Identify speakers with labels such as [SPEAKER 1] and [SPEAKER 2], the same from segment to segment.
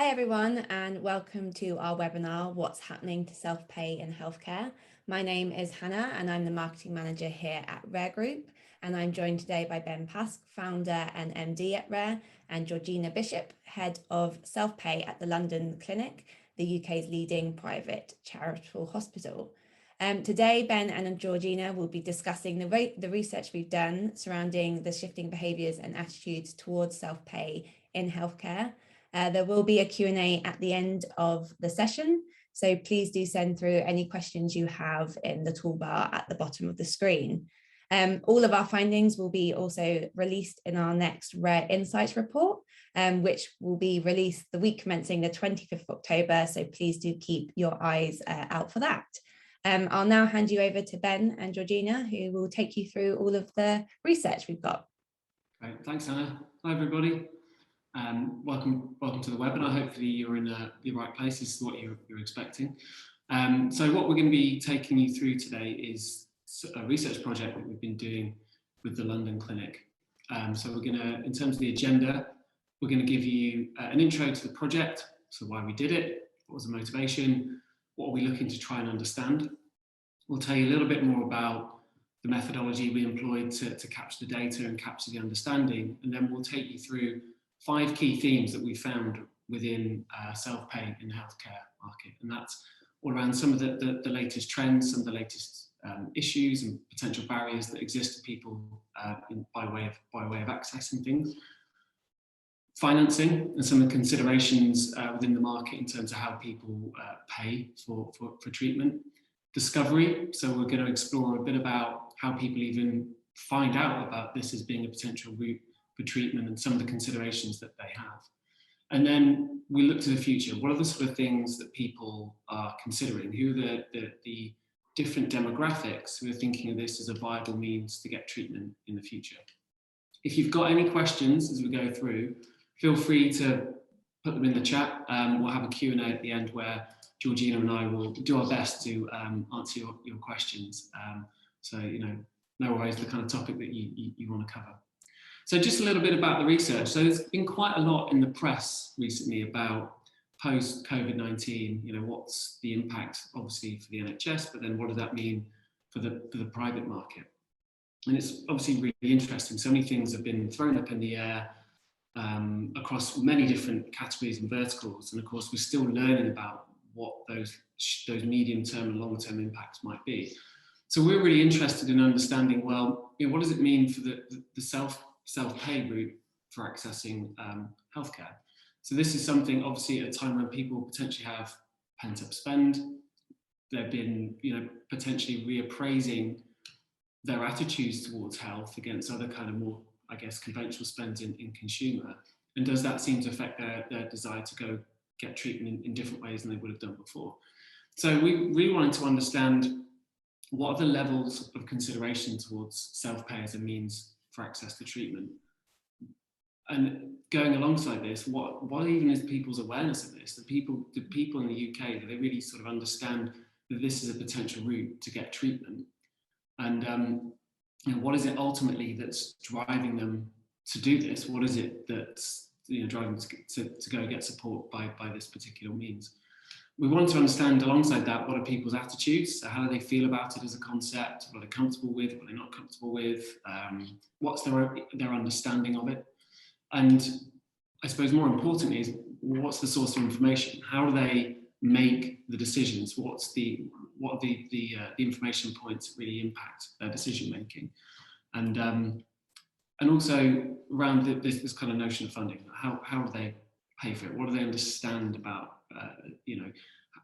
[SPEAKER 1] Hi everyone, and welcome to our webinar, What's Happening to Self-Pay in Healthcare. My name is Hannah and I'm the Marketing Manager here at Rare Group. And I'm joined today by Ben Pask, Founder and MD at Rare, and Georgina Bishop, Head of Self-Pay at the London Clinic, the UK's leading private charitable hospital. Today, Ben and Georgina will be discussing the research we've done surrounding the shifting behaviours and attitudes towards self-pay in healthcare. There will be a Q&A at the end of the session, so please do send through any questions you have in the toolbar at the bottom of the screen. All of our findings will be also released in our next Rare Insights report, which will be released the week commencing the 25th of October, so please do keep your eyes out for that. I'll now hand you over to Ben and Georgina, who will take you through all of the research we've got.
[SPEAKER 2] Great, thanks Hannah. Hi everybody. Welcome to the webinar. Hopefully you're in the right place. This is what you're expecting. So what we're going to be taking you through today is a research project that we've been doing with the London Clinic. So we're going to, in terms of the agenda, we're going to give you an intro to the project, so why we did it, what was the motivation, what are we looking to try and understand. We'll tell you a little bit more about the methodology we employed to capture the data and capture the understanding, and then we'll take you through 5 key themes that we found within self-pay in the healthcare market, and that's all around some of the latest trends, some of the latest issues and potential barriers that exist to people by way of accessing things, financing and some of the considerations within the market in terms of how people pay for treatment, discovery. So we're going to explore a bit about how people even find out about this as being a potential route for treatment and some of the considerations that they have. And then we look to the future. What are the sort of things that people are considering? Who are the different demographics who are thinking of this as a viable means to get treatment in the future? If you've got any questions as we go through, feel free to put them in the chat. We'll have a Q&A at the end where Georgina and I will do our best to answer your questions. So, no worries, the kind of topic that you want to cover. So just a little bit about the research. So there's been quite a lot in the press recently about post-COVID-19, what's the impact obviously for the NHS, but then what does that mean for the private market? And it's obviously really interesting. So many things have been thrown up in the air across many different categories and verticals. And of course, we're still learning about what those medium-term and long-term impacts might be. So we're really interested in understanding, well, what does it mean for the self-pay route for accessing healthcare? So this is something obviously at a time when people potentially have pent-up spend. They've been, potentially reappraising their attitudes towards health against other kind of more, I guess, conventional spends in consumer. And does that seem to affect their desire to go get treatment in different ways than they would have done before? So we really wanted to understand what are the levels of consideration towards self-pay as a means for access to treatment. And going alongside this, what even is people's awareness of this? Do people in the UK, do they really sort of understand that this is a potential route to get treatment? And what is it ultimately that's driving them to do this? What is it that's driving them to go get support by this particular means? We want to understand alongside that, what are people's attitudes? So how do they feel about it as a concept? What are they comfortable with? What are they not comfortable with? What's their understanding of it? And I suppose more importantly is, what's the source of information? How do they make the decisions? What are the information points that really impact their decision making? And also around this kind of notion of funding. How do they pay for it? What do they understand about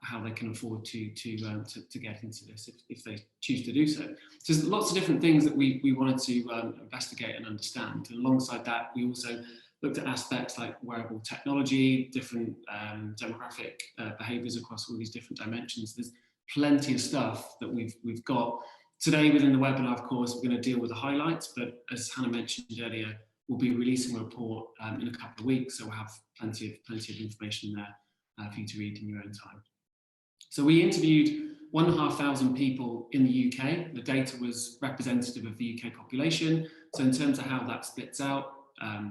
[SPEAKER 2] how they can afford to get into this if they choose to do so? So there's lots of different things that we wanted to investigate and understand. And alongside that, we also looked at aspects like wearable technology, different demographic behaviours across all these different dimensions. There's plenty of stuff that we've got. Today within the webinar, of course, we're going to deal with the highlights, but as Hannah mentioned earlier, we'll be releasing a report in a couple of weeks, so we'll have plenty of information there for you to read in your own time. So we interviewed 1,500 people in the UK. The data was representative of the UK population. So in terms of how that splits out,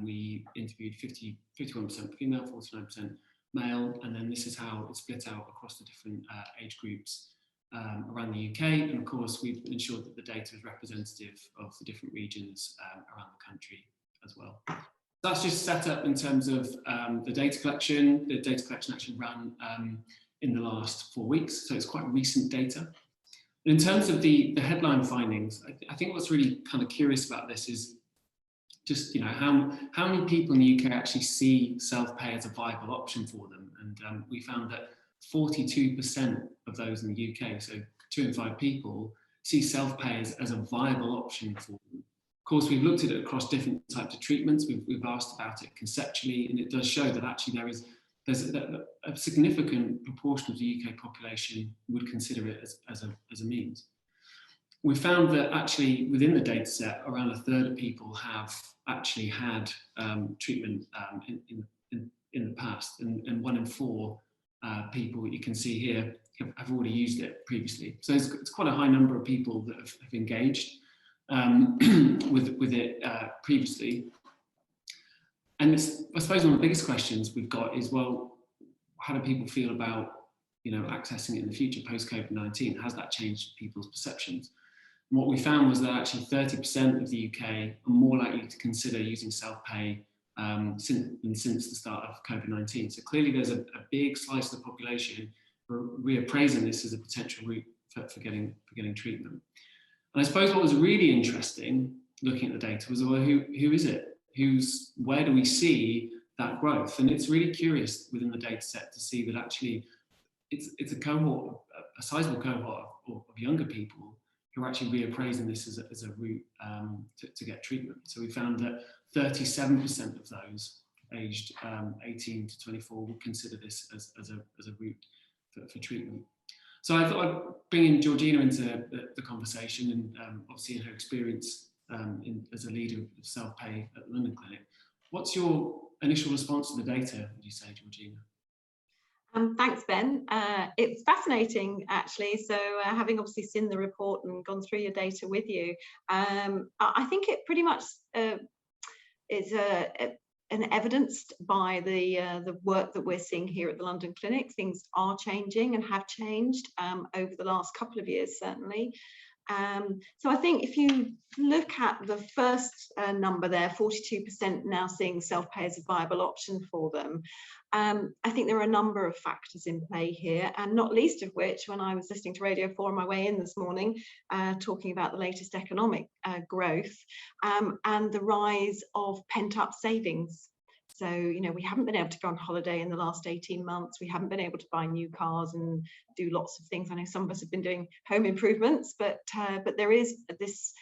[SPEAKER 2] we interviewed 51% female, 49% male, and then this is how it's split out across the different age groups around the UK. And of course, we've ensured that the data is representative of the different regions around the country as well. That's just set up in terms of the data collection. The data collection actually ran in the last 4 weeks, so it's quite recent data. In terms of the headline findings, I think what's really kind of curious about this is just, you know, how many people in the UK actually see self-pay as a viable option for them. And we found that 42% of those in the UK, so 2 in 5 people, see self-pay as a viable option for them. Of course, we've looked at it across different types of treatments. We've asked about it conceptually, and it does show that actually there's a significant proportion of the UK population would consider it as a means. We found that actually within the data set, around a third of people have actually had treatment in the past, and 1 in 4 people you can see here have already used it previously. So it's quite a high number of people that have engaged with it previously. And I suppose one of the biggest questions we've got is, well, how do people feel about, you know, accessing it in the future post-COVID-19? Has that changed people's perceptions? And what we found was that actually 30% of the UK are more likely to consider using self-pay since the start of COVID-19. So clearly there's a big slice of the population who are reappraising this as a potential route for getting treatment. And I suppose what was really interesting looking at the data was, well, who is it? Where do we see that growth? And it's really curious within the data set to see that actually it's a cohort, a sizable cohort of younger people who are actually reappraising this as a route to get treatment. So we found that 37% of those aged 18 to 24 would consider this as a route for treatment. So I thought I'd bring in Georgina into the conversation, and obviously in her experience as a leader of self-pay at the London Clinic. What's your initial response to the data, would you say, Georgina?
[SPEAKER 3] Thanks, Ben. It's fascinating, actually. So having obviously seen the report and gone through your data with you, I think it pretty much is evidenced by the work that we're seeing here at the London Clinic. Things are changing and have changed over the last couple of years, certainly. So I think if you look at the first number there, 42% now seeing self-pay as a viable option for them, I think there are a number of factors in play here, and not least of which, when I was listening to Radio 4 on my way in this morning, talking about the latest economic growth and the rise of pent-up savings. So, you know, we haven't been able to go on holiday in the last 18 months. We haven't been able to buy new cars and do lots of things. I know some of us have been doing home improvements, but there is this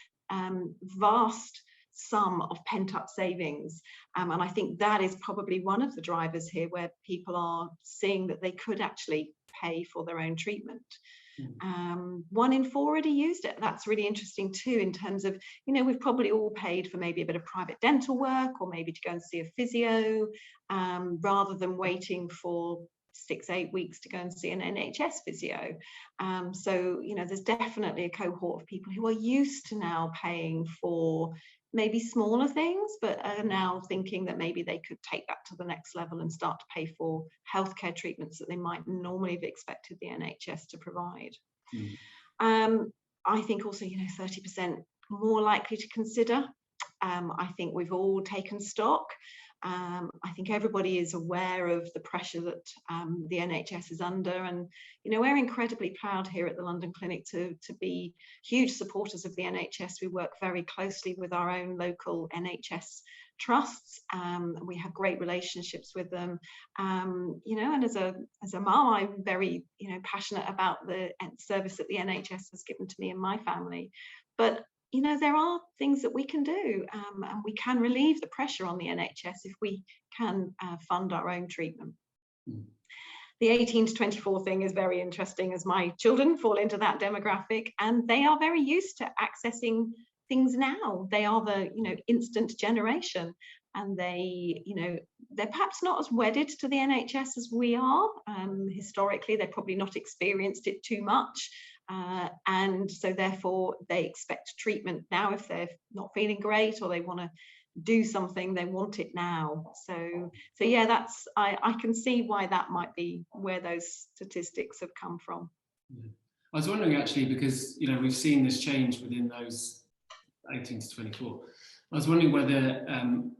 [SPEAKER 3] vast sum of pent-up savings. And I think that is probably one of the drivers here, where people are seeing that they could actually pay for their own treatment. 1 in 4 already used it. That's really interesting too, in terms of, you know, we've probably all paid for maybe a bit of private dental work, or maybe to go and see a physio, rather than waiting for 6-8 weeks to go and see an NHS physio. So, you know, there's definitely a cohort of people who are used to now paying for maybe smaller things, but are now thinking that maybe they could take that to the next level and start to pay for healthcare treatments that they might normally have expected the NHS to provide. I think also, you know, 30% more likely to consider. I think we've all taken stock. I think everybody is aware of the pressure that the NHS is under, and you know, we're incredibly proud here at the London Clinic to be huge supporters of the NHS. We work very closely with our own local NHS trusts. We have great relationships with them, you know, and as a mum, I'm very, you know, passionate about the service that the NHS has given to me and my family. But you know, there are things that we can do, and we can relieve the pressure on the NHS if we can fund our own treatment. The 18 to 24 thing is very interesting, as my children fall into that demographic, and they are very used to accessing things now. They are the, you know, instant generation, and they, you know, they're perhaps not as wedded to the NHS as we are. Historically, they've probably not experienced it too much. And so therefore they expect treatment now if they're not feeling great, or they want to do something, they want it now. So yeah, that's I can see why that might be where those statistics have come from.
[SPEAKER 2] Yeah. I was wondering actually, because we've seen this change within those 18 to 24. I was wondering whether,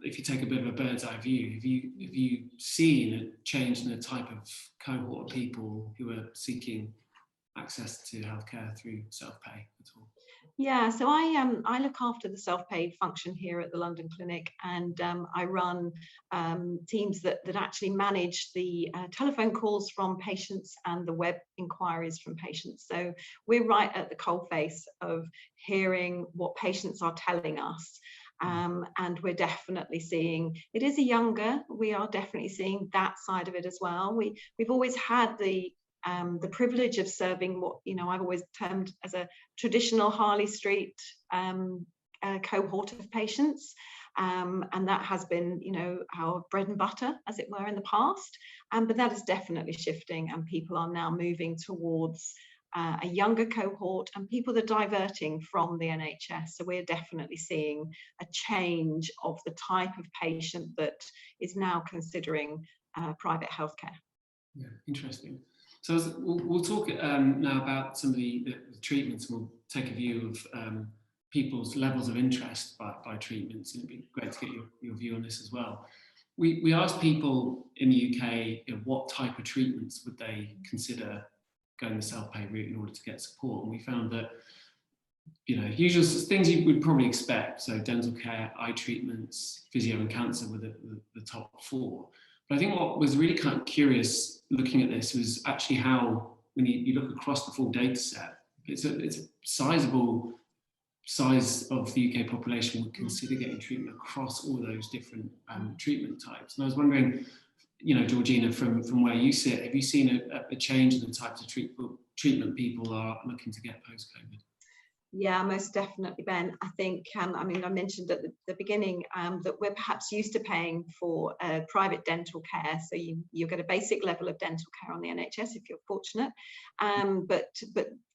[SPEAKER 2] if you take a bit of a bird's eye view, have you seen a change in the type of cohort of people who are seeking access to healthcare through self-pay at all?
[SPEAKER 3] Yeah, so I look after the self-paid function here at the London Clinic, and I run teams that actually manage the telephone calls from patients and the web inquiries from patients. So we're right at the coalface of hearing what patients are telling us. And we're definitely seeing, it is a younger, we are definitely seeing that side of it as well. We've always had the privilege of serving what I've always termed as a traditional Harley Street cohort of patients, and that has been our bread and butter, as it were, in the past, but that is definitely shifting, and people are now moving towards a younger cohort and people that are diverting from the NHS. So we're definitely seeing a change of the type of patient that is now considering private healthcare.
[SPEAKER 2] Yeah, interesting. So we'll talk now about some of the treatments, and we'll take a view of people's levels of interest by treatments, and it'd be great to get your view on this as well. We asked people in the UK what type of treatments would they consider going the self-pay route in order to get support, and we found that usual things you would probably expect, so dental care, eye treatments, physio and cancer were the top 4. But I think what was really kind of curious looking at this was actually how, when you look across the full data set, it's a sizable size of the UK population would consider getting treatment across all those different treatment types. And I was wondering, Georgina, from where you sit, have you seen a change in the types of treatment people are looking to get post-COVID?
[SPEAKER 3] Yeah, most definitely, Ben. I think, I mentioned at the beginning that we're perhaps used to paying for private dental care. So you get a basic level of dental care on the NHS if you're fortunate. But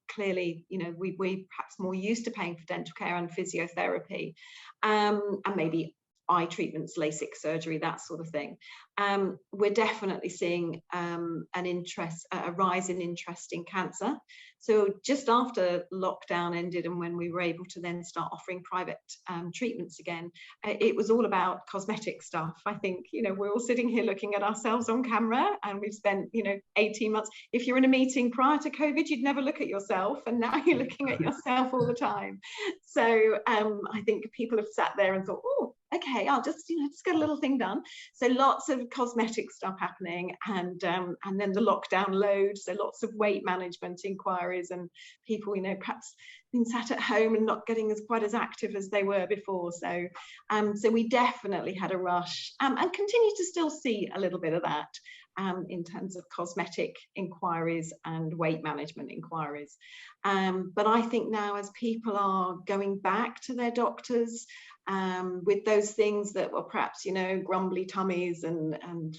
[SPEAKER 3] clearly, we perhaps more used to paying for dental care and physiotherapy, and maybe eye treatments, LASIK surgery, that sort of thing. We're definitely seeing a rise in interest in cancer. So just after lockdown ended and when we were able to then start offering private treatments again, it was all about cosmetic stuff. I think, we're all sitting here looking at ourselves on camera, and we've spent, 18 months. If you're in a meeting prior to COVID, you'd never look at yourself, and now you're looking at yourself all the time. So I think people have sat there and thought, oh, okay, I'll just get a little thing done. So lots of cosmetic stuff happening, and then the lockdown load, so lots of weight management inquiries, and people perhaps been sat at home and not getting quite as active as they were before. So we definitely had a rush, and continue to still see a little bit of that in terms of cosmetic inquiries and weight management inquiries. But I think now, as people are going back to their doctors with those things that were perhaps, grumbly tummies and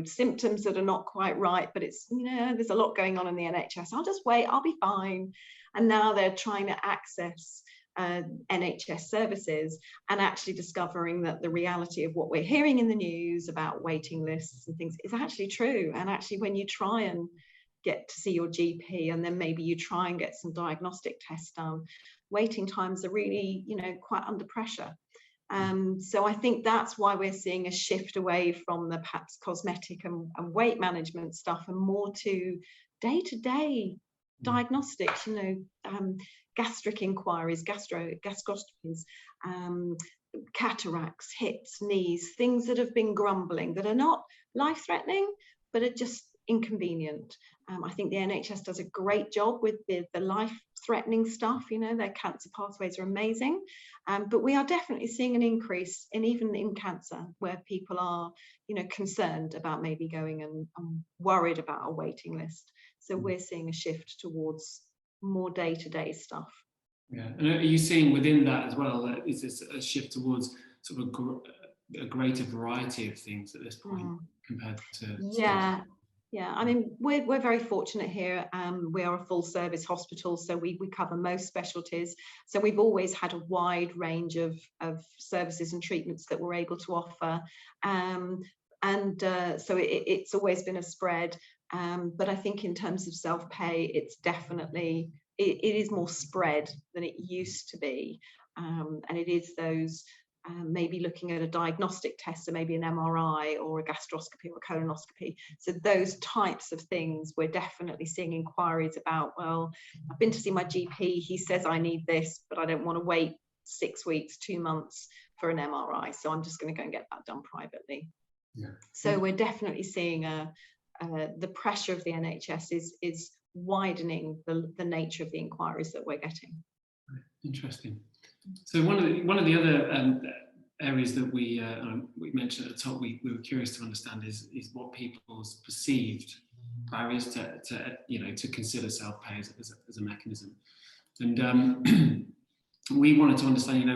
[SPEAKER 3] symptoms that are not quite right, but it's, there's a lot going on in the NHS. I'll just wait, I'll be fine. And now they're trying to access NHS services, and actually discovering that the reality of what we're hearing in the news about waiting lists and things is actually true. And actually, when you try and get to see your GP, and then maybe you try and get some diagnostic tests done, waiting times are really, quite under pressure. So I think that's why we're seeing a shift away from the perhaps cosmetic and weight management stuff, and more to day-to-day diagnostics, gastric inquiries, gastrostomies, cataracts, hips, knees, things that have been grumbling, that are not life-threatening, but are just inconvenient. I think the NHS does a great job with the life-threatening stuff. Their cancer pathways are amazing, but we are definitely seeing an increase even in cancer, where people are, concerned about maybe going and worried about a waiting list. So we're seeing a shift towards more day-to-day stuff.
[SPEAKER 2] Yeah, and are you seeing within that as well, is this a shift towards sort of a greater variety of things at this point compared to?
[SPEAKER 3] Yeah. Yeah, I mean, we're very fortunate here. We are a full service hospital, so we cover most specialties. So we've always had a wide range of services and treatments that we're able to offer. So it's always been a spread. But I think in terms of self-pay, it's definitely, it is more spread than it used to be. And it is those maybe looking at a diagnostic test, so maybe an MRI or a gastroscopy or a colonoscopy. So those types of things, we're definitely seeing inquiries about, well, I've been to see my GP, he says I need this, but I don't want to wait 6 weeks, 2 months for an MRI, so I'm just going to go and get that done privately. Yeah. So we're definitely seeing the pressure of the NHS is widening the nature of the inquiries that we're getting.
[SPEAKER 2] Interesting. So one of the other areas that we mentioned at the top, we were curious to understand is what people's perceived barriers to consider self-pay as a mechanism, and we wanted to understand,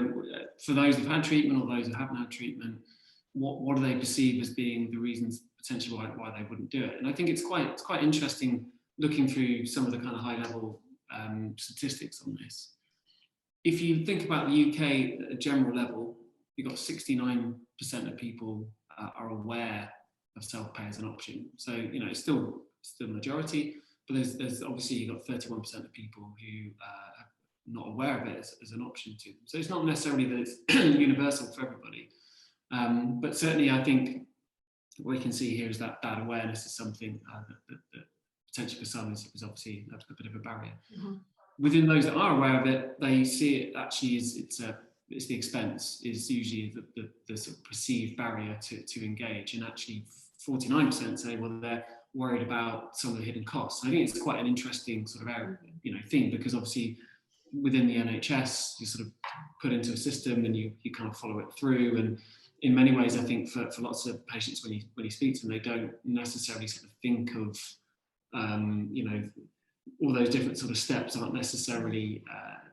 [SPEAKER 2] for those who've had treatment or those who haven't had treatment, what do they perceive as being the reasons potentially why they wouldn't do it? And I think it's quite interesting looking through some of the kind of high level statistics on this. If you think about the UK at a general level, you've got 69% of people are aware of self-pay as an option. So, it's still a majority, but there's obviously you've got 31% of people who are not aware of it as an option to them. So it's not necessarily that it's universal for everybody. But certainly I think what we can see here is that awareness is something that potentially for some is obviously a bit of a barrier. Mm-hmm. Within those that are aware of it, they see it actually as it's the expense is usually the sort of perceived barrier to engage, and actually 49% say, well, they're worried about some of the hidden costs. And I think it's quite an interesting sort of area, thing, because obviously within the NHS you're sort of put into a system and you kind of follow it through, and in many ways I think for lots of patients when you speak to them, they don't necessarily sort of think of all those different sort of steps aren't necessarily,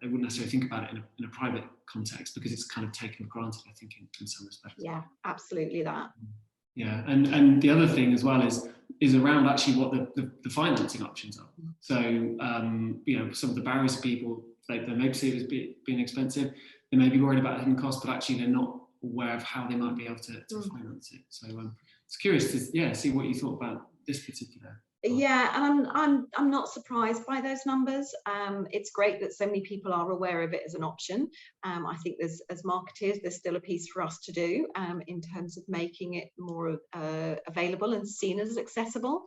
[SPEAKER 2] they wouldn't necessarily think about it in a private context because it's kind of taken for granted, I think, in some respects.
[SPEAKER 3] Yeah, absolutely that.
[SPEAKER 2] Yeah, and the other thing as well is around actually what the financing options are. So, some of the barriers to people, they may perceive it as being expensive, they may be worried about hidden costs, but actually they're not aware of how they might be able to finance it. So it's curious to see what you thought about this particular.
[SPEAKER 3] Yeah, and I'm not surprised by those numbers. It's great that so many people are aware of it as an option. I think as marketers, there's still a piece for us to do in terms of making it more available and seen as accessible.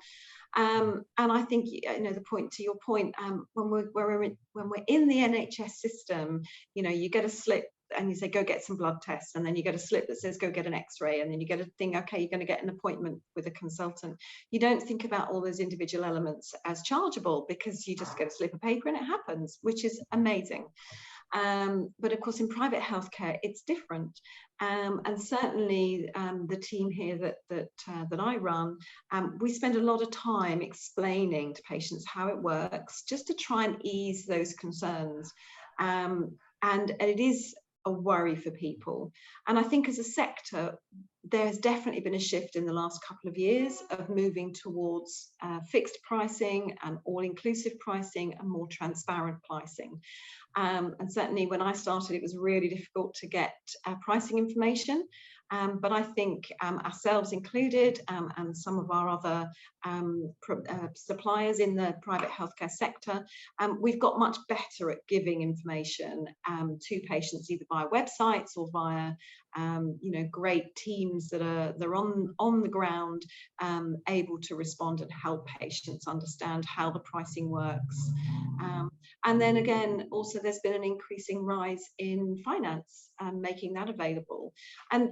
[SPEAKER 3] And I think the point to your point, when we're in the NHS system, you get a slip and you say go get some blood tests, and then you get a slip that says go get an x-ray, and then you get a thing, okay, you're going to get an appointment with a consultant. You don't think about all those individual elements as chargeable because you just get a slip of paper and it happens, which is amazing. But of course in private healthcare it's different, and certainly the team here that I run, we spend a lot of time explaining to patients how it works, just to try and ease those concerns, and it is a worry for people. And I think as a sector there's definitely been a shift in the last couple of years of moving towards fixed pricing and all-inclusive pricing and more transparent pricing. And certainly when I started, it was really difficult to get pricing information. But I think ourselves included and some of our other suppliers in the private healthcare sector, we've got much better at giving information to patients either via websites or via great teams that are on the ground, able to respond and help patients understand how the pricing works. And then again, also there's been an increasing rise in finance and making that available. And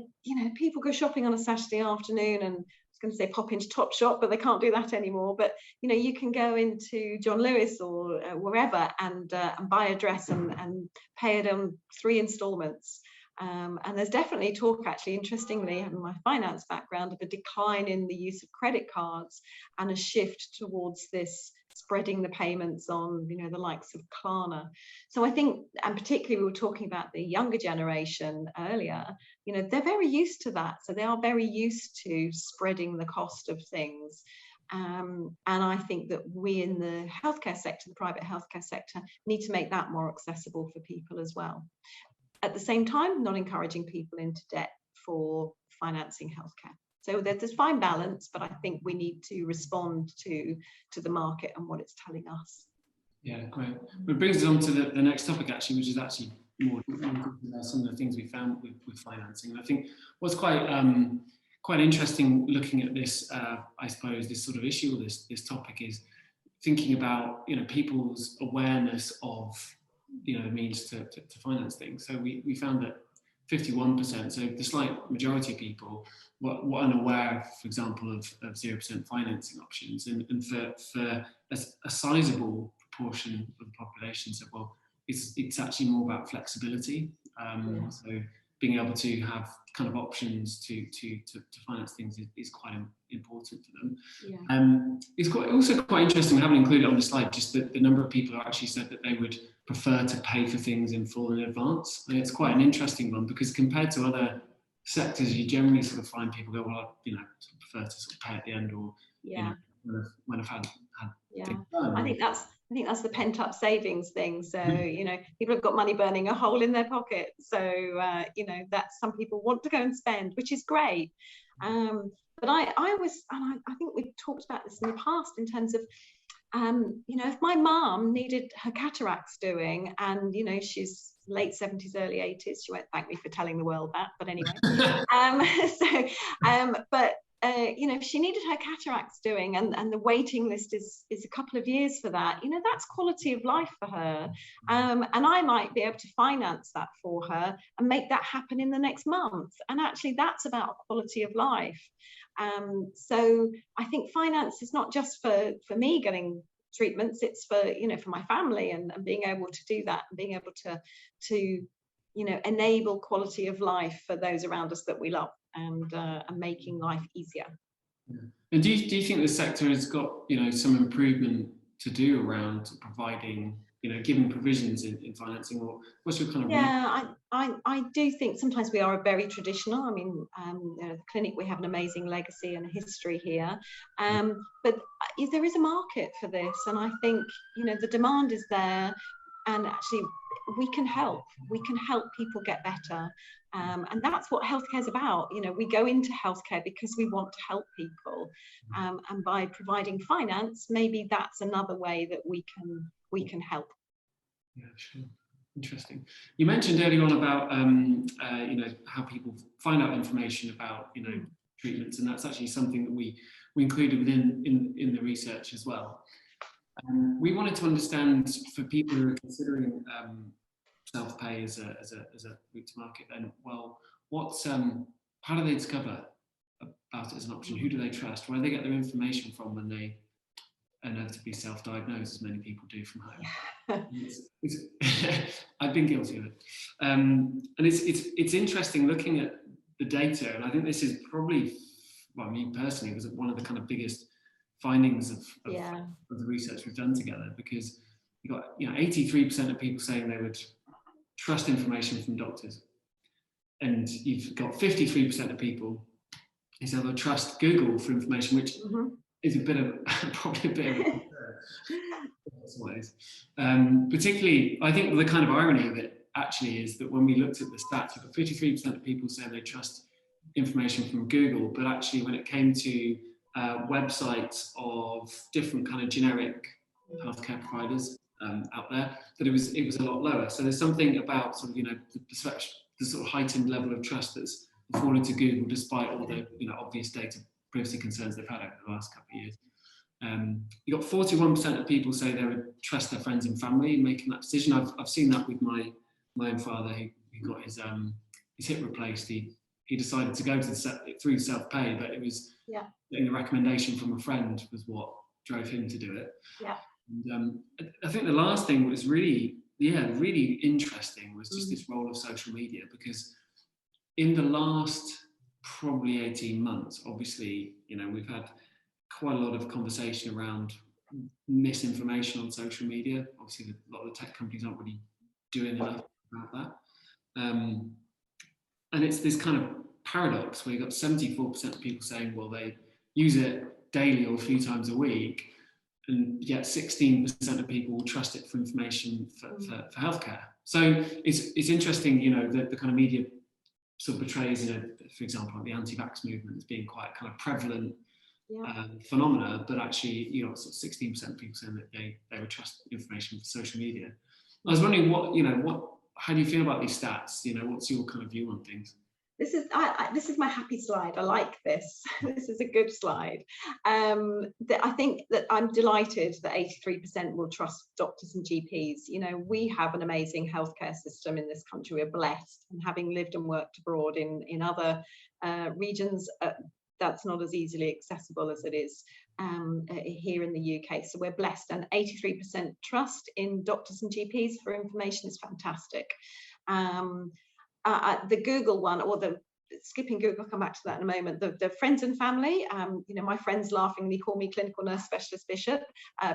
[SPEAKER 3] people go shopping on a Saturday afternoon, and I was going to say pop into Topshop, but they can't do that anymore. But you can go into John Lewis or wherever and buy a dress and pay it on 3 installments. And there's definitely talk, actually, interestingly, having my finance background, of a decline in the use of credit cards and a shift towards this spreading the payments on, the likes of Klarna. So I think, and particularly we were talking about the younger generation earlier, they're very used to that. So they are very used to spreading the cost of things. And I think that we in the healthcare sector, the private healthcare sector, need to make that more accessible for people as well. At the same time, not encouraging people into debt for financing healthcare. So there's this fine balance, but I think we need to respond to the market and what it's telling us.
[SPEAKER 2] Yeah, great. It brings us on to the next topic, actually, which is actually more some of the things we found with financing. And I think what's quite interesting looking at this, I suppose, this sort of issue or this topic is thinking about, people's awareness of, the means to finance things. So we found that 51%, so the slight majority of people were unaware, for example, of 0% financing options, and for a sizable proportion of the population said, well, it's actually more about flexibility. So being able to have kind of options to finance things is quite important for them.
[SPEAKER 3] Yeah.
[SPEAKER 2] It's also quite interesting, we haven't included it on the slide, just the number of people who actually said that they would prefer to pay for things in full in advance. And it's quite an interesting one, because compared to other sectors, you generally sort of find people go, well, I prefer to sort of pay at the end, or when I've had things done.
[SPEAKER 3] I think that's the pent-up savings thing. So people have got money burning a hole in their pocket. So that some people want to go and spend, which is great. But I think we've talked about this in the past in terms of if my mum needed her cataracts doing, and she's late 70s, early 80s, she won't thank me for telling the world that, but anyway. If she needed her cataracts doing, and the waiting list is a couple of years for that, that's quality of life for her. And I might be able to finance that for her and make that happen in the next month. And actually that's about quality of life. So I think finance is not just for me getting treatments, it's for my family, and being able to do that, and being able to enable quality of life for those around us that we love, and making life easier.
[SPEAKER 2] Yeah. And do you think the sector has got some improvement to do around providing giving provisions in financing, or what's your kind of
[SPEAKER 3] I do think sometimes we are very traditional. I mean, the clinic, we have an amazing legacy and history here, but there is a market for this, and I think the demand is there, and actually we can help people get better, and that's what healthcare is about. We go into healthcare because we want to help people, and by providing finance, maybe that's another way that we can help.
[SPEAKER 2] Yeah, sure. Interesting. You mentioned earlier on about how people find out information about treatments, and that's actually something that we included within in the research as well. We wanted to understand, for people who are considering self-pay as a route to market, then, well, how do they discover about it as an option? Who do they trust? Where do they get their information from when they inevitably self-diagnose, as many people do from home? I've been guilty of it, and it's interesting looking at the data, and I think this is probably, well, me personally, was one of the kind of biggest findings of the research we've done together, because you got 83% of people saying they would trust information from doctors, and you've got 53% of people who say they'll trust Google for information, which is probably a bit of a ways. Particularly, I think the kind of irony of it actually is that when we looked at the stats, we've got 53% of people saying they trust information from Google, but actually when it came to websites of different kind of generic healthcare providers out there, that it was a lot lower. So there's something about sort of the sort of heightened level of trust that's fallen to Google, despite all the obvious data privacy concerns they've had over the last couple of years. You got 41% of people say they would trust their friends and family in making that decision. I've seen that with my own father, who got his hip replaced. He decided to go through self-pay, but it was getting a recommendation from a friend was what drove him to do it.
[SPEAKER 3] Yeah.
[SPEAKER 2] And I think the last thing was really interesting was just this role of social media, because in the last probably 18 months, obviously, we've had quite a lot of conversation around misinformation on social media. Obviously, a lot of the tech companies aren't really doing enough about that. And it's this kind of paradox where you've got 74% of people saying, well, they use it daily or a few times a week, and yet 16% of people will trust it for information for healthcare. So it's interesting, you know, the kind of media sort of portrays, you know, for example, the anti-vax movement as being quite a kind of prevalent phenomena, but actually, you know, sort of 16% of people saying that they would trust information for social media. I was wondering how do you feel about these stats? You know, what's your kind of view on things?
[SPEAKER 3] This is my happy slide. I like this. This is a good slide. I think that I'm delighted that 83% will trust doctors and GPs. You know, we have an amazing healthcare system in this country. We're blessed, and having lived and worked abroad in other regions, that's not as easily accessible as it is here in the UK. So we're blessed, and 83% trust in doctors and GPs for information is fantastic. The Google one, or the skipping Google, I'll come back to that in a moment. The friends and family, you know, my friends laughingly call me clinical nurse specialist Bishop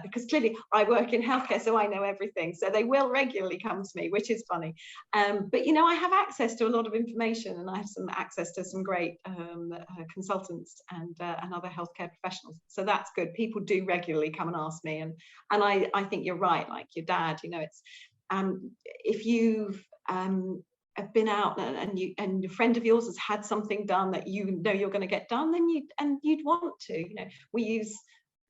[SPEAKER 3] because clearly I work in healthcare, so I know everything. So they will regularly come to me, which is funny. But you know, I have access to a lot of information, and I have some access to some great consultants and other healthcare professionals. So that's good. People do regularly come and ask me, and I think you're right. Like your dad, you know, it's if you've have been out and a friend of yours has had something done that you know you're going to get done, then you'd want to, you know, we use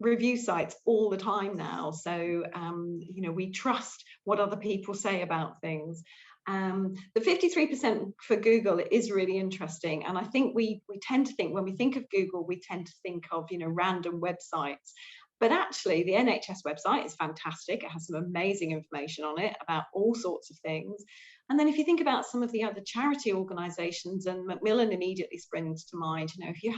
[SPEAKER 3] review sites all the time now, so you know, we trust what other people say about things. The 53% for Google is really interesting, and I think we tend to think, when we think of Google, we tend to think of, you know, random websites. But actually, the NHS website is fantastic. It has some amazing information on it about all sorts of things. And then if you think about some of the other charity organisations, and Macmillan immediately springs to mind, you know, if you've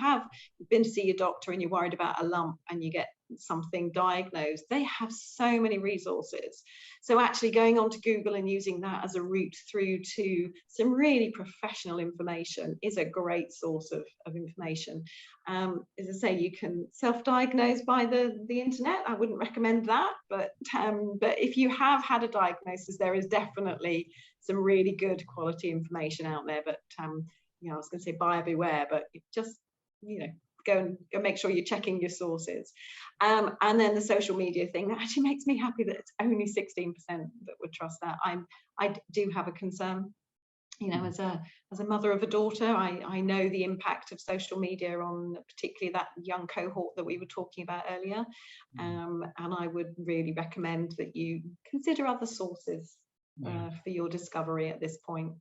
[SPEAKER 3] been to see your doctor and you're worried about a lump and you get something diagnosed, they have so many resources. So actually going on to Google and using that as a route through to some really professional information is a great source of information. As I say, you can self-diagnose by the internet. I wouldn't recommend that, but if you have had a diagnosis, there is definitely some really good quality information out there. But you know, I was going to say buyer beware, but just, you know, go and make sure you're checking your sources. And then the social media thing, that actually makes me happy that it's only 16% that would trust that. I do have a concern, you know, as a mother of a daughter, I know the impact of social media on particularly that young cohort that we were talking about earlier. And I would really recommend that you consider other sources for your discovery at this point.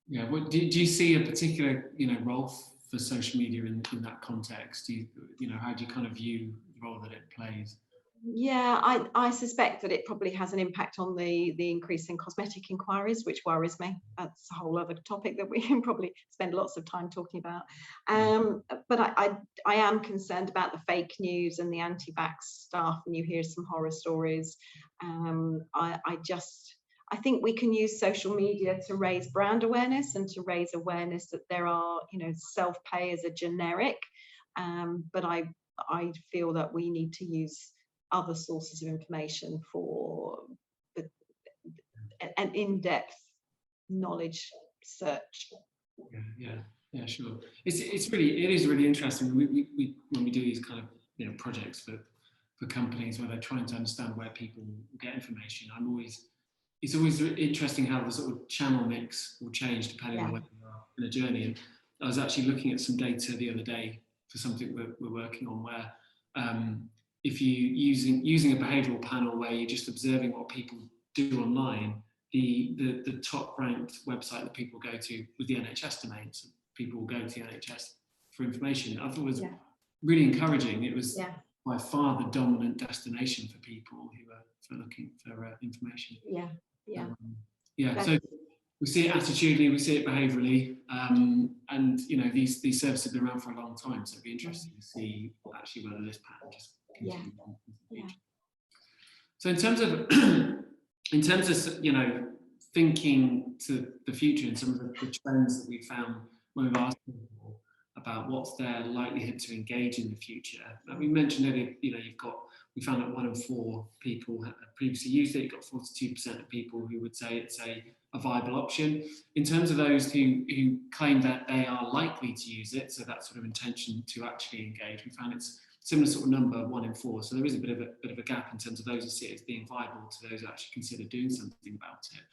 [SPEAKER 2] Yeah, well, do you see a particular, you know, role for social media in that context? You know, how do you kind of view the role that it plays?
[SPEAKER 3] Yeah, I suspect that it probably has an impact on the increase in cosmetic inquiries, which worries me. That's a whole other topic that we can probably spend lots of time talking about. But I am concerned about the fake news and the anti-vax stuff, and you hear some horror stories. I think we can use social media to raise brand awareness and to raise awareness that there are, you know, self-pay as a generic, but I feel that we need to use other sources of information for an in-depth knowledge search.
[SPEAKER 2] Yeah, sure. It is really interesting. We when we do these kind of, you know, projects for companies where they're trying to understand where people get information, it's always interesting how the sort of channel mix will change depending on where you are in a journey. And I was actually looking at some data the other day for something we're working on, where if you using a behavioural panel where you're just observing what people do online, the top ranked website that people go to with the NHS domain, so people will go to the NHS for information. I thought it was really encouraging. It was by far the dominant destination for people who are looking for information. So we see it attitudinally, we see it behaviourally, and you know, these services have been around for a long time, so it'd be interesting to see actually whether this pattern just continues in the future. So in terms of you know, thinking to the future and some of the trends that we found when we've asked people about what's their likelihood to engage in the future. Like we mentioned earlier, you know, we found that 1 in 4 people had previously used it. You've got 42% of people who would say it's a viable option. In terms of those who claim that they are likely to use it, so that sort of intention to actually engage, we found it's similar sort of number, 1 in 4. So there is a bit of a gap in terms of those who see it as being viable to those who actually consider doing something about it.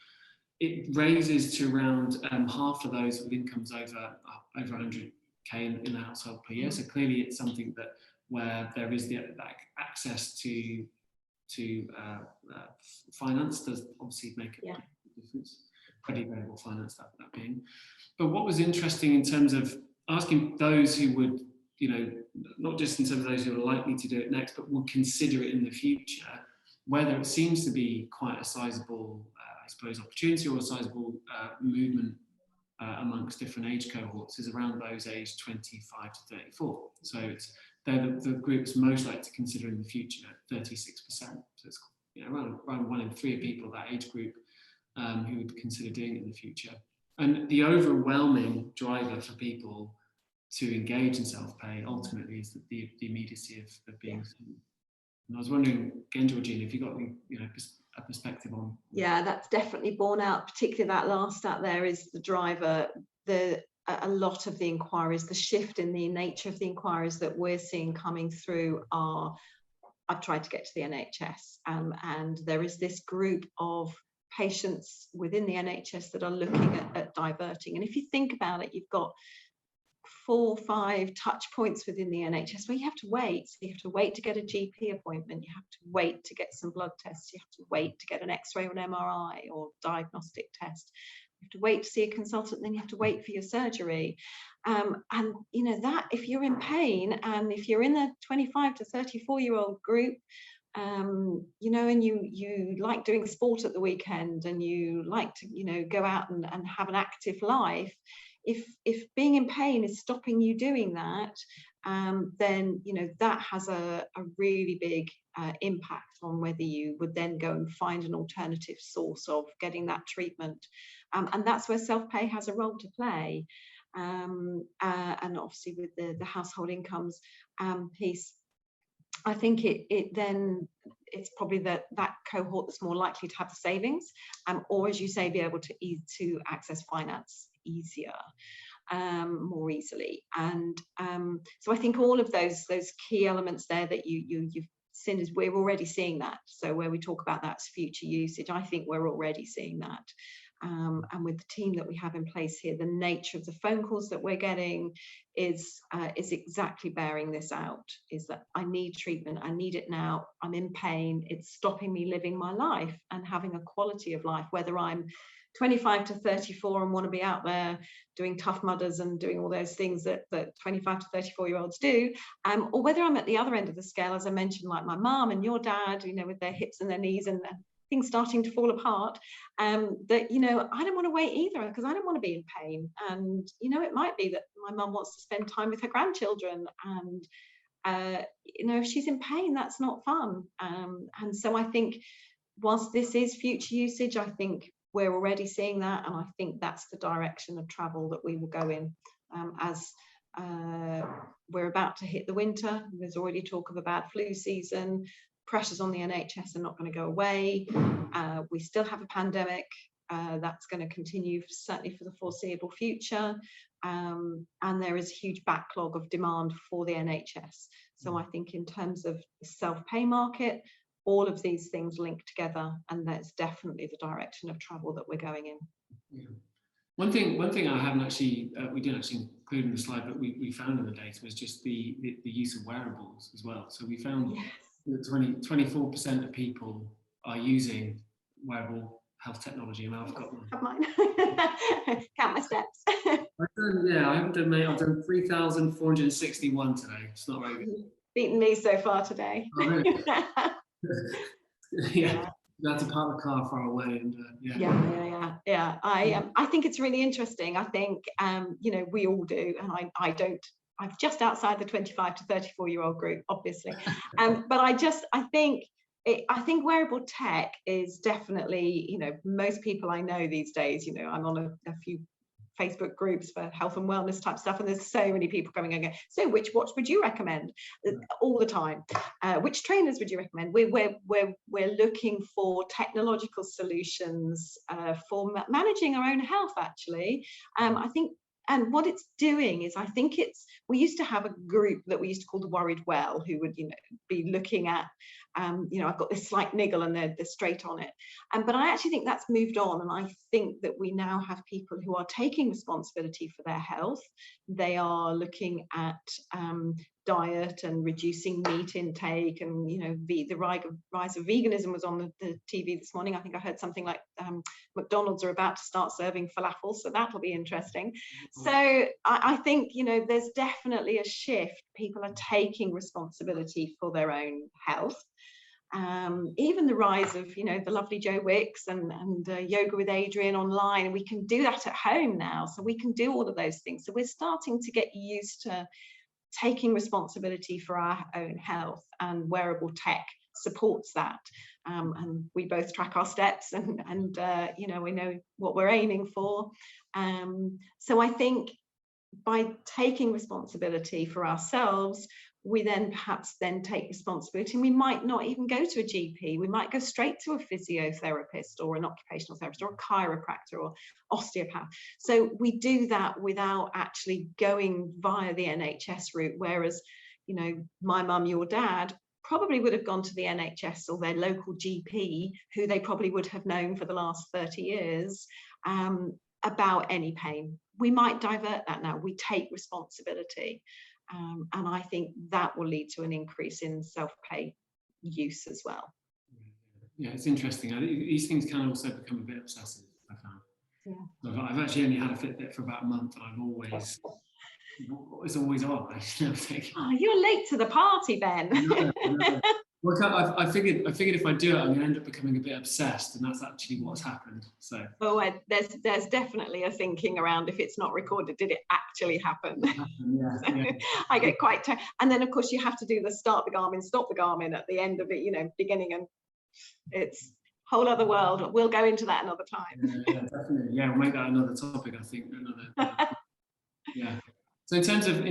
[SPEAKER 2] It raises to around half of those with incomes over 100k in the household per year. So clearly, it's something that where there is that access to finance does obviously make a difference. Credit available finance, that being. But what was interesting in terms of asking those who would, not just in terms of those who are likely to do it next, but will consider it in the future, whether it seems to be quite a sizable, I suppose, opportunity or a sizable movement amongst different age cohorts is around those aged 25 to 34. So they're the groups most likely to consider in the future, 36%. So it's around 1 in 3 people of that age group who would consider doing it in the future. And the overwhelming driver for people to engage in self-pay ultimately is the immediacy of being seen. And I was wondering, again, Georgina, if you got a perspective on.
[SPEAKER 3] Yeah, that's definitely borne out. Particularly that last stat there is the driver. A lot of the inquiries, the shift in the nature of the inquiries that we're seeing coming through are, I've tried to get to the NHS, and there is this group of patients within the NHS that are looking at diverting. And if you think about it, you've got 4 or 5 touch points within the NHS where you have to wait. So you have to wait to get a GP appointment, you have to wait to get some blood tests, you have to wait to get an X-ray or an MRI or diagnostic test, you have to wait to see a consultant, then you have to wait for your surgery. And that, if you're in pain and if you're in the 25 to 34-year-old group, and you like doing sport at the weekend and you like to go out and have an active life, if being in pain is stopping you doing that, then that has a really big impact on whether you would then go and find an alternative source of getting that treatment, and that's where self-pay has a role to play, and obviously with the household incomes piece, I think it's probably that cohort that's more likely to have the savings, or as you say, be able to access finance easier, more easily. And so I think all of those key elements there that you've seen, is we're already seeing that. So where we talk about that's future usage, I think we're already seeing that. And with the team that we have in place here, the nature of the phone calls that we're getting is exactly bearing this out, is that I need treatment, I need it now, I'm in pain, it's stopping me living my life and having a quality of life, whether I'm 25 to 34 and want to be out there doing Tough Mudders and doing all those things that 25 to 34-year-olds do, or whether I'm at the other end of the scale, as I mentioned, like my mum and your dad, with their hips and their knees and things starting to fall apart, that I don't want to wait either, because I don't want to be in pain. And it might be that my mum wants to spend time with her grandchildren, and if she's in pain, that's not fun. And so I think whilst this is future usage, I think we're already seeing that, and I think that's the direction of travel that we will go in, as we're about to hit the winter. There's already talk of a bad flu season. Pressures on the NHS are not going to go away. We still have a pandemic that's going to continue, certainly for the foreseeable future. And there is a huge backlog of demand for the NHS. So I think in terms of the self-pay market, all of these things link together, and that's definitely the direction of travel that we're going in.
[SPEAKER 2] Yeah. One thing I haven't actually, we didn't actually include in the slide, but we found in the data was just the use of wearables as well. So we found that 24% of people are using wearable health technology, and I've got one.
[SPEAKER 3] Have mine. Count my steps.
[SPEAKER 2] I've done 3,461 today. It's not very good.
[SPEAKER 3] Beaten me so far today.
[SPEAKER 2] Oh, really? Yeah. You have to park the car far away, and
[SPEAKER 3] yeah. I think it's really interesting. I think we all do, and I don't. I'm just outside the 25 to 34-year-old group, obviously, but I think wearable tech is definitely, most people I know these days, I'm on a few Facebook groups for health and wellness type stuff, and there's so many people coming and going, so which watch would you recommend? All the time. Which trainers would you recommend? We're looking for technological solutions for managing our own health, actually. I think and what it's doing is, I think we used to have a group that we used to call the Worried Well, who would, be looking at, I've got this slight niggle and they're straight on it. But I actually think that's moved on. And I think that we now have people who are taking responsibility for their health. They are looking at diet and reducing meat intake, and the rise of veganism was on the TV this morning. I think I heard something like McDonald's are about to start serving falafel, so that'll be interesting. So I think there's definitely a shift. People are taking responsibility for their own health. Even the rise of the lovely Joe Wicks and Yoga with Adrian online, we can do that at home now, so we can do all of those things. So we're starting to get used to taking responsibility for our own health, and wearable tech supports that. And we both track our steps, and we know what we're aiming for. So I think by taking responsibility for ourselves, we then perhaps take responsibility, and we might not even go to a GP. We might go straight to a physiotherapist or an occupational therapist or a chiropractor or osteopath. So we do that without actually going via the NHS route, whereas my mum, your dad, probably would have gone to the NHS or their local GP, who they probably would have known for the last 30 years, about any pain. We might divert that now. We take responsibility. And I think that will lead to an increase in self-pay use as well.
[SPEAKER 2] Yeah, it's interesting. These things can also become a bit obsessive, I found.
[SPEAKER 3] Yeah.
[SPEAKER 2] I've actually only had a Fitbit for about a month, and it's always on.
[SPEAKER 3] Oh, you're late to the party, Ben.
[SPEAKER 2] No. Well, I figured if I do it, I'm going to end up becoming a bit obsessed, and that's actually what's happened. So.
[SPEAKER 3] There's definitely a thinking around, if it's not recorded, did it actually happen?
[SPEAKER 2] Yeah.
[SPEAKER 3] I get quite tired, and then of course you have to do the start the Garmin, stop the Garmin at the end of it, beginning, and it's a whole other world. We'll go into that another time.
[SPEAKER 2] Yeah, definitely. Yeah, we'll make that another topic, I think. Yeah. So in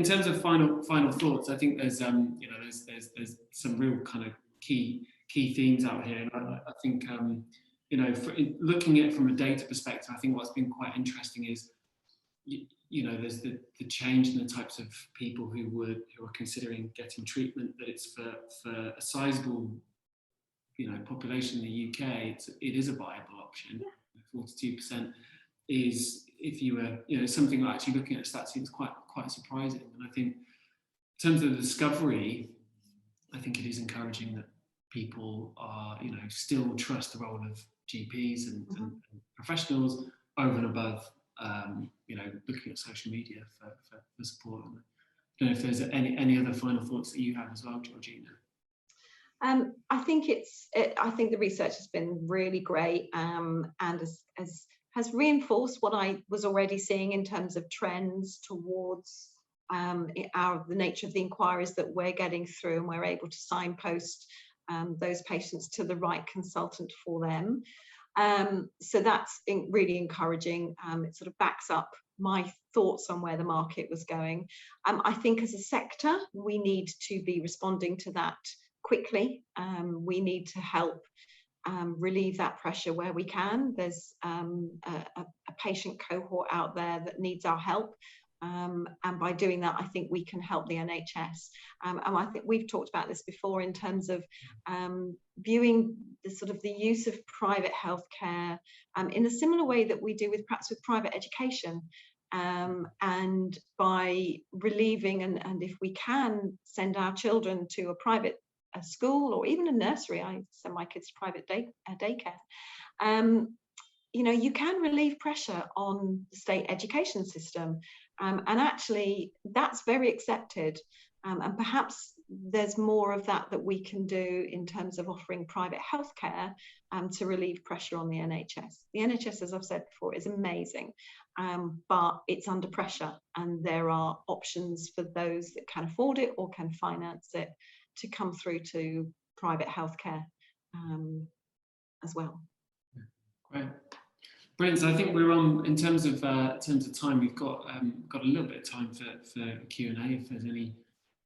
[SPEAKER 2] terms of final thoughts, I think there's there's some real kind of key themes out here, and I think looking at it from a data perspective, I think what's been quite interesting is there's the change in the types of people who are considering getting treatment. That it's for a sizable population in the UK, it is a viable option. 42% is, if you were something like actually looking at stats, it's quite surprising. And I think in terms of the discovery, I think it is encouraging that people are still trust the role of GPs and professionals over and above looking at social media for support. I don't know if there's any other final thoughts that you have as well, Georgina.
[SPEAKER 3] I think the research has been really great, and has reinforced what I was already seeing in terms of trends towards the nature of the inquiries that we're getting through, and we're able to signpost those patients to the right consultant for them. So that's really encouraging. It sort of backs up my thoughts on where the market was going. I think as a sector, we need to be responding to that quickly. We need to help relieve that pressure where we can. There's a patient cohort out there that needs our help. And by doing that, I think we can help the NHS. And I think we've talked about this before in terms of viewing the use of private healthcare in a similar way that we do perhaps with private education. And by relieving, and if we can send our children to a private school or even a nursery, I send my kids to private daycare. You can relieve pressure on the state education system, and actually that's very accepted. And perhaps there's more of that we can do in terms of offering private healthcare to relieve pressure on the NHS. The NHS, as I've said before, is amazing, but it's under pressure, and there are options for those that can afford it or can finance it to come through to private healthcare as well.
[SPEAKER 2] Great. Brilliant. So I think we're on, in terms of time, we've got a little bit of time for Q&A if there's any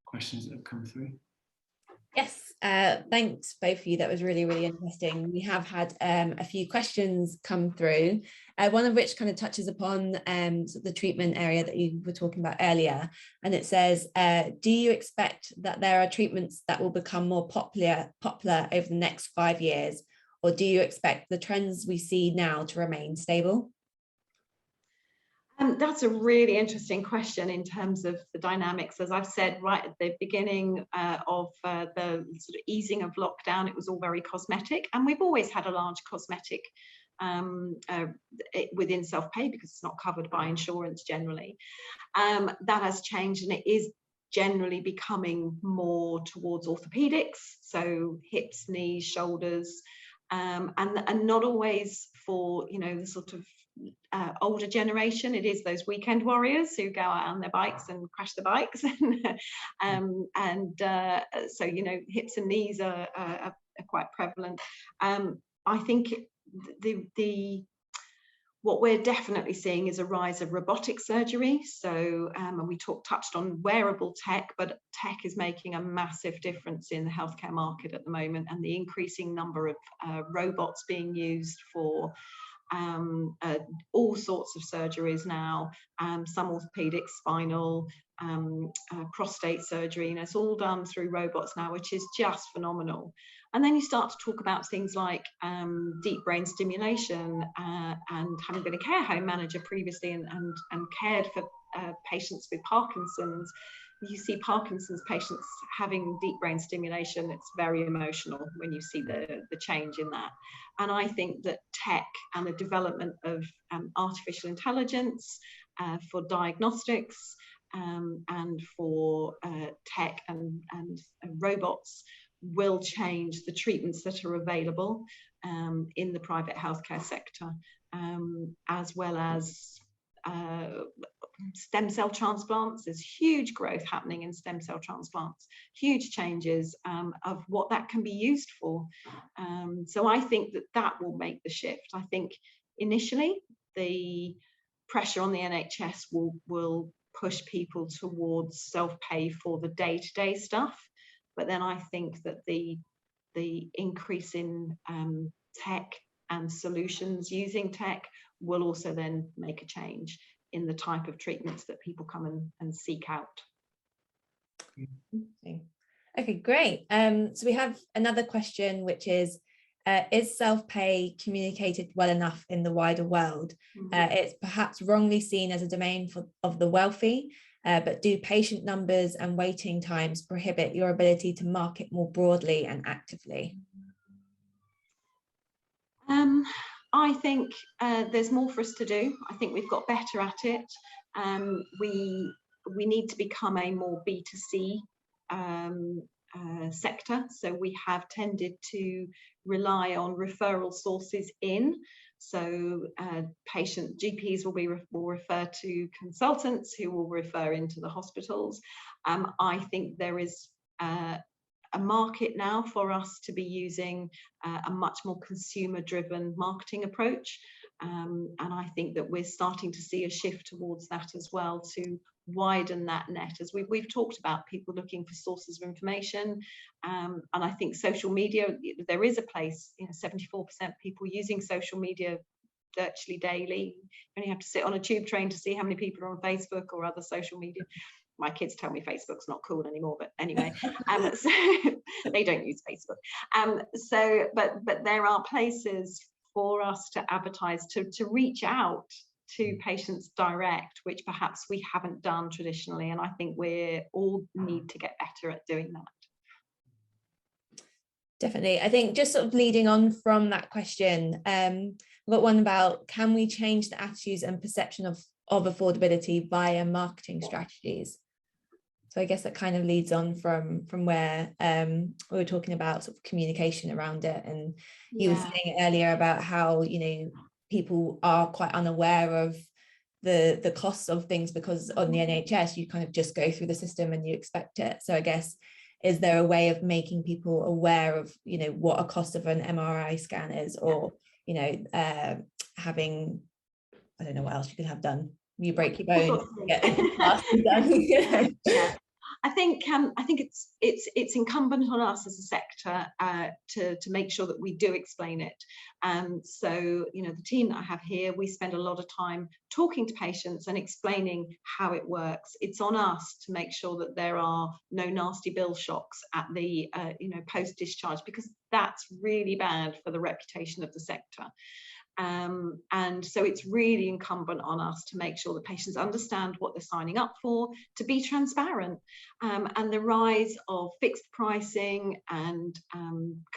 [SPEAKER 2] questions that have come through.
[SPEAKER 1] Yes, thanks both of you. That was really, really interesting. We have had a few questions come through, one of which kind of touches upon sort of the treatment area that you were talking about earlier. And it says, do you expect that there are treatments that will become more popular over the next 5 years? Or do you expect the trends we see now to remain stable?
[SPEAKER 3] That's a really interesting question in terms of the dynamics. As I've said right at the beginning of the sort of easing of lockdown, it was all very cosmetic, and we've always had a large cosmetic within self-pay because it's not covered by insurance generally. That has changed, and it is generally becoming more towards orthopedics, so hips, knees, shoulders, and not always for, you know, the sort of older generation. It is those weekend warriors who go out on their bikes and crash the bikes. So, you know, hips and knees are quite prevalent. I think what we're definitely seeing is a rise of robotic surgery. So, and we touched on wearable tech, but tech is making a massive difference in the healthcare market at the moment, and the increasing number of robots being used for all sorts of surgeries now, some orthopedic, spinal, prostate surgery, and it's all done through robots now, which is just phenomenal. And then you start to talk about things like deep brain stimulation, and having been a care home manager previously and cared for patients with Parkinson's, you see Parkinson's patients having deep brain stimulation. It's very emotional when you see the change in that. And I think that tech and the development of artificial intelligence for diagnostics and for tech and robots will change the treatments that are available in the private healthcare sector, as well as stem cell transplants. There's huge growth happening in stem cell transplants, huge changes of what that can be used for. So I think that will make the shift. I think initially the pressure on the NHS will push people towards self-pay for the day-to-day stuff, but then I think that the increase in tech and solutions using tech will also then make a change in the type of treatments that people come and seek out.
[SPEAKER 1] Okay, great. So we have another question, which is self-pay communicated well enough in the wider world? It's perhaps wrongly seen as a domain of the wealthy, but do patient numbers and waiting times prohibit your ability to market more broadly and actively?
[SPEAKER 3] I think there's more for us to do. I think we've got better at it. We need to become a more B2C sector. So we have tended to rely on referral sources in. So patient GPs will refer to consultants who will refer into the hospitals. I think there is a market now for us to be using a much more consumer-driven marketing approach, and I think that we're starting to see a shift towards that as well, to widen that net, as we've talked about people looking for sources of information, and I think social media, there is a place. 74% people using social media virtually daily. You only have to sit on a tube train to see how many people are on Facebook or other social media. My kids tell me Facebook's not cool anymore, but anyway, so they don't use Facebook. But there are places for us to advertise, to reach out to patients direct, which perhaps we haven't done traditionally, and I think we all need to get better at doing that.
[SPEAKER 1] Definitely. I think just sort of leading on from that question, we've got one about, can we change the attitudes and perception of affordability via marketing strategies? So I guess that kind of leads on from where we were talking about sort of communication around it, and you were saying earlier about how people are quite unaware of the costs of things, because on the NHS you kind of just go through the system and you expect it. So I guess, is there a way of making people aware of what a cost of an MRI scan is, or having, I don't know what else you could have done. You break your bone, get done.
[SPEAKER 3] Yeah. I think it's incumbent on us as a sector to make sure that we do explain it. So, you know, the team that I have here, we spend a lot of time talking to patients and explaining how it works. It's on us to make sure that there are no nasty bill shocks at the you know, post discharge, because that's really bad for the reputation of the sector. And so it's really incumbent on us to make sure that patients understand what they're signing up for, to be transparent. And the rise of fixed pricing and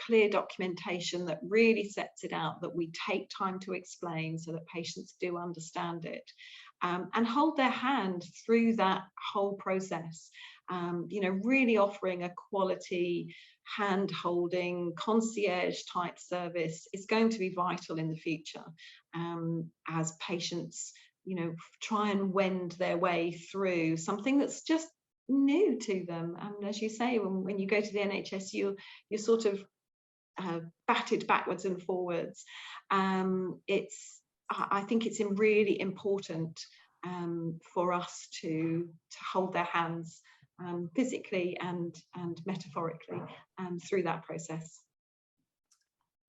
[SPEAKER 3] clear documentation that really sets it out, that we take time to explain so that patients do understand it, and hold their hand through that whole process. You know, really offering a quality hand-holding concierge type service is going to be vital in the future, as patients, you know, try and wend their way through something that's just new to them. And as you say, when you go to the NHS, you're sort of batted backwards and forwards. I think it's really important for us to hold their hands, physically and metaphorically, through that process.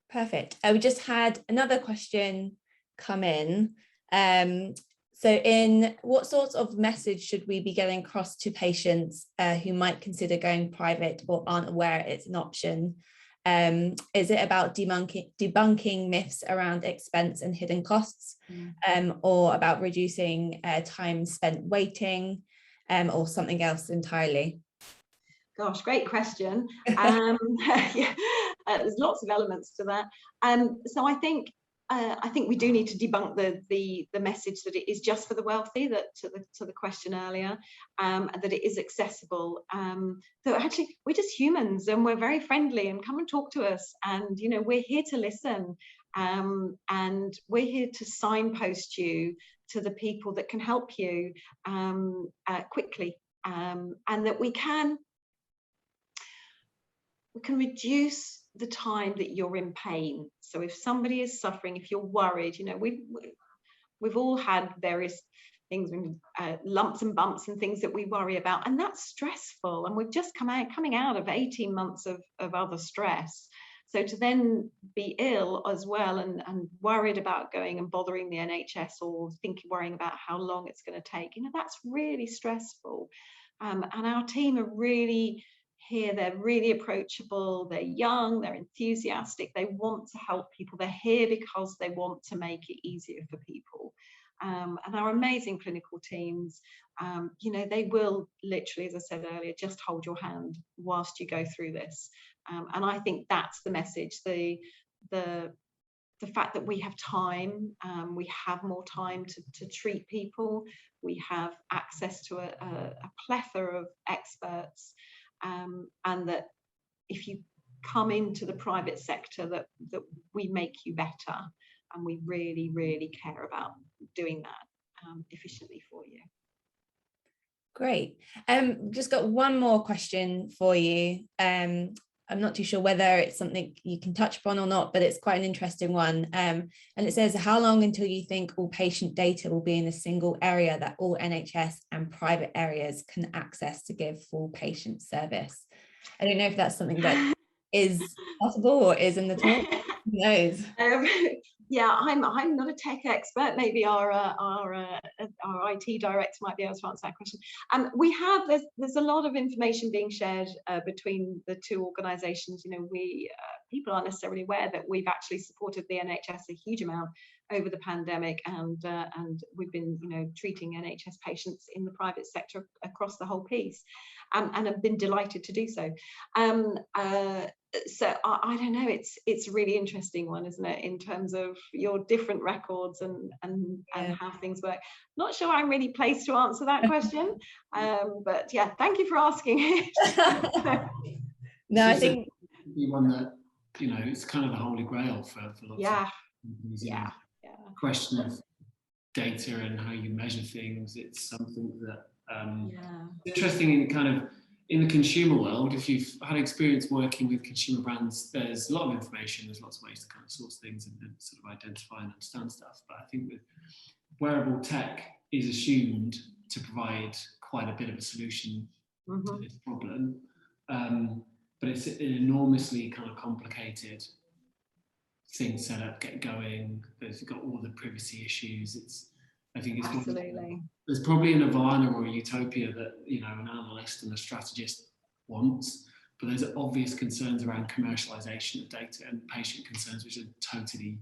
[SPEAKER 1] Perfect. We just had another question come in. So in what sorts of message should we be getting across to patients who might consider going private or aren't aware it's an option? Is it about debunking myths around expense and hidden costs, or about reducing time spent waiting, or something else entirely?
[SPEAKER 3] Gosh, great question. Yeah, there's lots of elements to that. So I think we do need to debunk the message that it is just for the wealthy, that to the question earlier, that it is accessible. So actually, we're just humans, and we're very friendly, and come and talk to us. And you know, we're here to listen, and we're here to signpost you to the people that can help you quickly, and that we can reduce the time that you're in pain. So if somebody is suffering, if you're worried, you know, we've all had various things, lumps and bumps and things that we worry about, and that's stressful. And we've just coming out of 18 months of other stress. So to then be ill as well, and worried about going and bothering the NHS, or worrying about how long it's going to take, you know, that's really stressful. And our team are really here. They're really approachable, they're young, they're enthusiastic, they want to help people. They're here because they want to make it easier for people. And our amazing clinical teams, you know, they will literally, as I said earlier, just hold your hand whilst you go through this. And I think that's the message, the fact that we have time, we have more time to treat people, we have access to a plethora of experts, and that if you come into the private sector, that we make you better, and we really, really care about doing that efficiently for you.
[SPEAKER 1] Great. Just got one more question for you. I'm not too sure whether it's something you can touch upon or not, but it's quite an interesting one. And it says, how long until you think all patient data will be in a single area that all NHS and private areas can access to give full patient service? I don't know if that's something that is possible or is in the talk. Who knows?
[SPEAKER 3] Yeah, I'm not a tech expert. Maybe our IT director might be able to answer that question. There's a lot of information being shared between the two organisations. You know, people aren't necessarily aware that we've actually supported the NHS a huge amount over the pandemic, and we've been, you know, treating NHS patients in the private sector across the whole piece, and have been delighted to do so. So I don't know, it's a really interesting one, isn't it, in terms of your different records and how things work. Not sure I'm really placed to answer that question, but yeah, thank you for asking it.
[SPEAKER 1] No, I think
[SPEAKER 2] the one that, you know, it's kind of the holy grail for lots of companies.
[SPEAKER 3] Yeah.
[SPEAKER 2] Question of data and how you measure things. It's something that interesting in kind of in the consumer world. If you've had experience working with consumer brands, there's a lot of information, there's lots of ways to kind of source things and sort of identify and understand stuff. But I think with wearable tech is assumed to provide quite a bit of a solution to this problem. But it's an enormously kind of complicated thing set up, get going. There's got all the privacy issues. I think it's
[SPEAKER 3] absolutely.
[SPEAKER 2] There's probably a nirvana or a utopia that, you know, an analyst and a strategist wants, but there's obvious concerns around commercialization of data and patient concerns, which are totally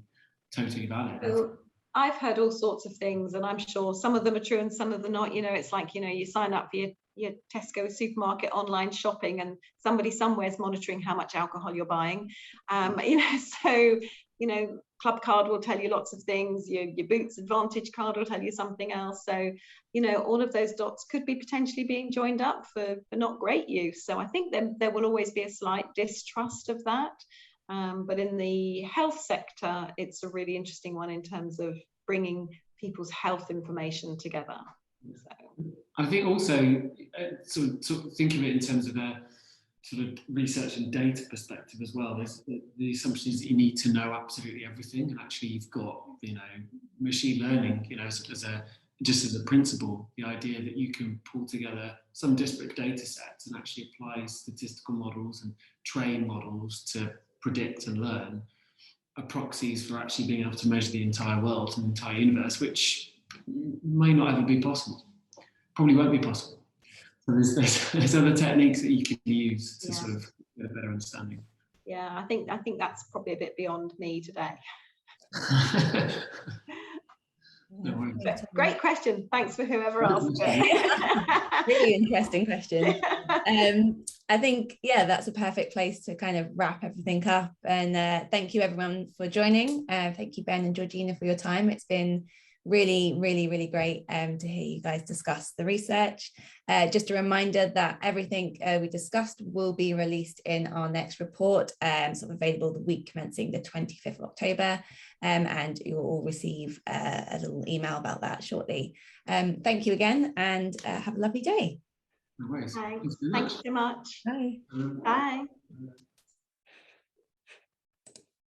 [SPEAKER 2] valid.
[SPEAKER 3] Well, I've heard all sorts of things, and I'm sure some of them are true and some of them not. You know, it's like, you know, you sign up for your Tesco supermarket online shopping, and somebody somewhere is monitoring how much alcohol you're buying. You know, so, you know, Club Card will tell you lots of things. Your Boots Advantage card will tell you something else. So, you know, all of those dots could be potentially being joined up for not great use. So I think there will always be a slight distrust of that. But in the health sector, it's a really interesting one in terms of bringing people's health information together. So.
[SPEAKER 2] I think also, sort of think of it in terms of a sort of research and data perspective as well. There's the assumption is that you need to know absolutely everything, and actually you've got, you know, machine learning, you know, as a principle, the idea that you can pull together some disparate data sets and actually apply statistical models and train models to predict and learn are proxies for actually being able to measure the entire world and the entire universe, which may not ever be possible. Probably won't be possible. So there's other techniques that you can use to sort of get a better understanding.
[SPEAKER 3] Yeah, I think that's probably a bit beyond me today. Great question. Thanks for whoever asked it.
[SPEAKER 1] Really interesting question. I think, yeah, that's a perfect place to kind of wrap everything up. And thank you everyone for joining. Thank you, Ben and Georgina, for your time. It's been really, really, really great to hear you guys discuss the research. Just a reminder that everything we discussed will be released in our next report, sort of available the week commencing the 25th of October, and you'll all receive a little email about that shortly. Thank you again, and have a lovely day.
[SPEAKER 2] No worries.
[SPEAKER 3] Thanks so much.
[SPEAKER 1] Bye.
[SPEAKER 3] Bye.